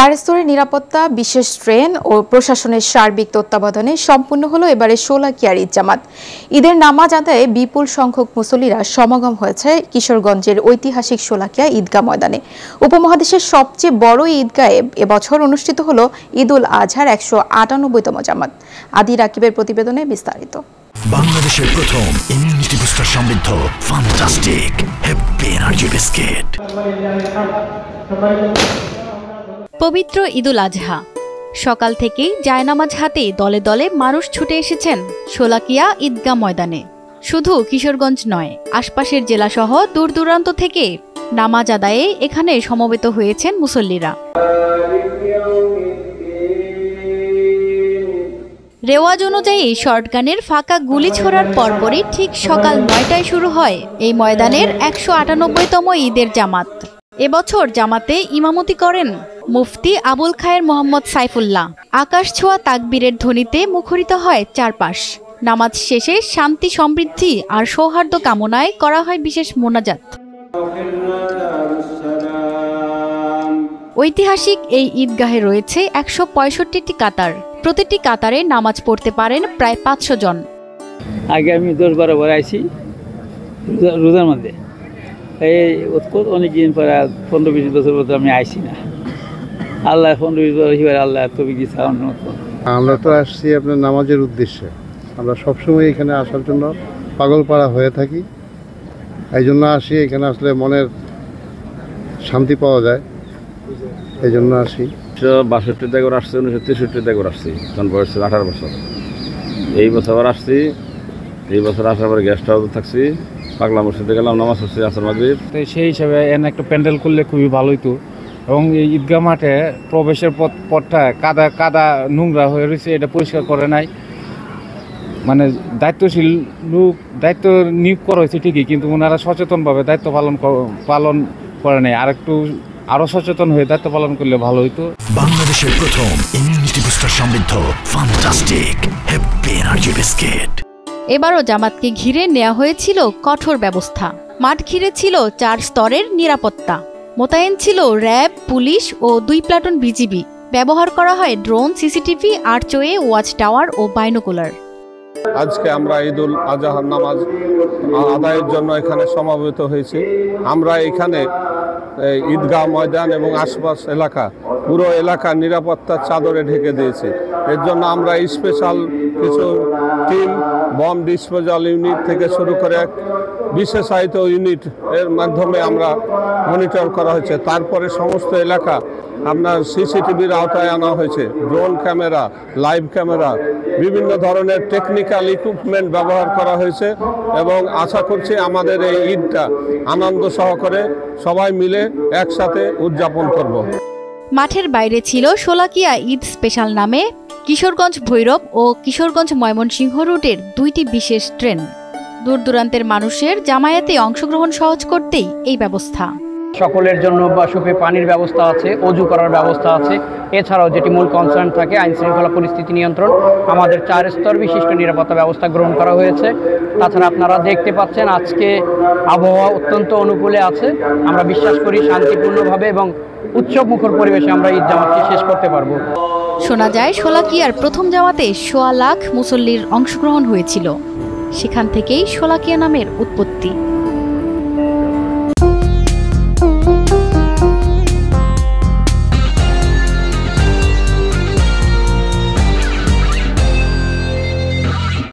চার স্তরের নিরাপত্তা, বিশেষ ট্রেন ও প্রশাসনের সার্বিক তত্ত্বাবধানে সম্পূর্ণ হলো এবারে শোলাকিয়ার ঈদ জামাত। ঈদের নামাজ আদায়ে বিপুল সংখ্যক মুসল্লিরা সমাগম হয়েছে কিশোরগঞ্জের ঐতিহাসিক শোলাকিয়া ঈদগাহ ময়দানে। উপমহাদেশের সবচেয়ে বড় ঈদগাহে এবছর অনুষ্ঠিত হলো ঈদুল আজহার ১৯৮তম জামাত। আদি রাকিবের প্রতিবেদনে বিস্তারিত। বাংলাদেশের প্রথম ইমিউনিটি বুস্টার সমৃদ্ধ ফ্যান্টাস্টিক হ্যাপি এনার্জি বিস্কিট। পবিত্র ঈদুল আজহা সকাল থেকেই জায়নামাজ হাতে দলে দলে মানুষ ছুটে এসেছেন শোলাকিয়া ঈদগাহ ময়দানে। শুধু কিশোরগঞ্জ নয়, আশপাশের জেলাসহ দূর দূরান্ত থেকে নামাজ আদায়ে এখানে সমবেত হয়েছেন মুসল্লিরা। রেওয়াজ অনুযায়ী শর্টগানের ফাঁকা গুলি ছোড়ার পরপরই ঠিক সকাল ৯টায় শুরু হয় এই ময়দানের ১৯৮তম ঈদের জামাত। এবছর জামাতে ইমামতি করেন মুফতি আবুল খায়ের মোহাম্মদ সাইফুল্লাহ। আকাশ ছোঁয়া তাকবীরের ধ্বনিতে মুখরিত হয় চারপাশ। নামাজ শেষে শান্তি, সমৃদ্ধি আর সৌহার্দ্য কামনায় করা হয় বিশেষ মোনাজাত। ঐতিহাসিক এই ঈদগাহে রয়েছে ১৬৫টি কাতার। প্রতিটি কাতারে নামাজ পড়তে পারেন প্রায় ৫০০ জন। আগে আমি ১০-১২ বার আইছি রোজার মধ্যে, এই অনেকদিন পরে ১৫-২০ বছর পর আমি আইছি না। আল্লাহ ১৫-২০ বছর আল্লাহ তবে কি চাওয়ার মতো। আমরা তো আসছি আপনার নামাজের উদ্দেশ্যে। আমরা সবসময় এখানে আসার জন্য পাগলপাড়া হয়ে থাকি, এই জন্য আসি। এখানে আসলে মনের শান্তি পাওয়া যায়, এই জন্য আসি। ৬২ থেকে আসছি, ১৯৬৩ থেকে আসছি, তখন বয়স ছিল ১৮ বছর। এই বছর আবার আসছি। এই বছর আসার পরে গেস্ট হাউসে থাকছি, পাগলা মসজিদে গেলাম, নামাজ পড়ছি আসর মাগরিব। তো সেই হিসাবে এনে একটা প্যান্ডেল করলে খুবই ভালো হতো। এবং এই ঈদগাহ মাঠে প্রবেশের পথটা কাদা নোংরা হয়ে রয়েছে, এটা পরিষ্কার করে নাই। মানে দায়িত্বশীল লোক দায়িত্ব নিয়োগ করা হয়েছে ঠিকই, কিন্তু ওনারা সচেতনভাবে দায়িত্ব পালন করে নাই। আরো সচেতন হয়ে দায়িত্ব পালন করলে ভালো হইতো। বাংলাদেশের প্রথম ইমিউনিটি বুস্টার সমৃদ্ধ ফ্যান্টাস্টিক হ্যাপি এনার্জি বিস্কিট। এবারও জামাতকে ঘিরে নেওয়া হয়েছিল কঠোর ব্যবস্থা। মাঠ ঘিরে ছিল ৪ স্তরের নিরাপত্তা। মোতায়েন ছিল র্যাব, পুলিশ ও ২ প্লাটুন বিজিবি। ব্যবহার করা হয় drone, CCTV, archway, watch tower ও বাইনোকুলার। আজকে আমরা ঈদুল আজহার নামাজ আদায়ের জন্য এখানে সমবেত হয়েছি। আমরা এখানে ঈদগাহ ময়দান এবং আশপাশ এলাকা, পুরো এলাকার নিরাপত্তার চাদরে ঢেকে দিয়েছি। এর জন্য আমরা স্পেশাল কিছু টিম, বম ডিসপোজাল ইউনিট থেকে শুরু করে বিশেষায়িত ইউনিট এর মাধ্যমে আমরা মনিটর করা হয়েছে। তারপরে সমস্ত এলাকা আপনার সিসিটিভির আওতায় আনা হয়েছে। ড্রোন ক্যামেরা, লাইভ ক্যামেরা, বিভিন্ন ধরনের টেকনিক্যাল ইকুইপমেন্ট ব্যবহার করা হয়েছে এবং আশা করছি আমাদের এই ঈদটা আনন্দ সহকারে সবাই মিলে একসাথে উদযাপন করব। মাঠের বাইরে ছিল শোলাকিয়া ঈদ স্পেশাল নামে কিশোরগঞ্জ ভৈরব ও কিশোরগঞ্জ ময়মনসিংহ রুটের ২টি বিশেষ ট্রেন। দূর দূরান্তের মানুষের জামায়াতে অংশগ্রহণ সহজ করতেই এই ব্যবস্থা। সকলের জন্য বাসপে পানির ব্যবস্থা আছে, অজু করার ব্যবস্থা আছে। এছাড়াও যেটি মূল কনসার্ন থাকে আইন শৃঙ্খলা পরিস্থিতি নিয়ন্ত্রণ, আমাদের ৪ স্তর বিশিষ্ট নিরাপত্তা ব্যবস্থা গ্রহণ করা হয়েছে। তাছাড়া আপনারা দেখতে পাচ্ছেন আজকে আবহাওয়া অত্যন্ত অনুকূলে আছে। আমরা বিশ্বাস করি শান্তিপূর্ণভাবে এবং উৎসব মুখর পরিবেশে আমরা ঈদ জামাতকে শেষ করতে পারবো। শোনা যায় শোলাকিয়ার প্রথম জামাতে ১,০০,০০০ মুসল্লির অংশগ্রহণ হয়েছিল। সেখান থেকেই শোলাকিয়া নামের উৎপত্তি।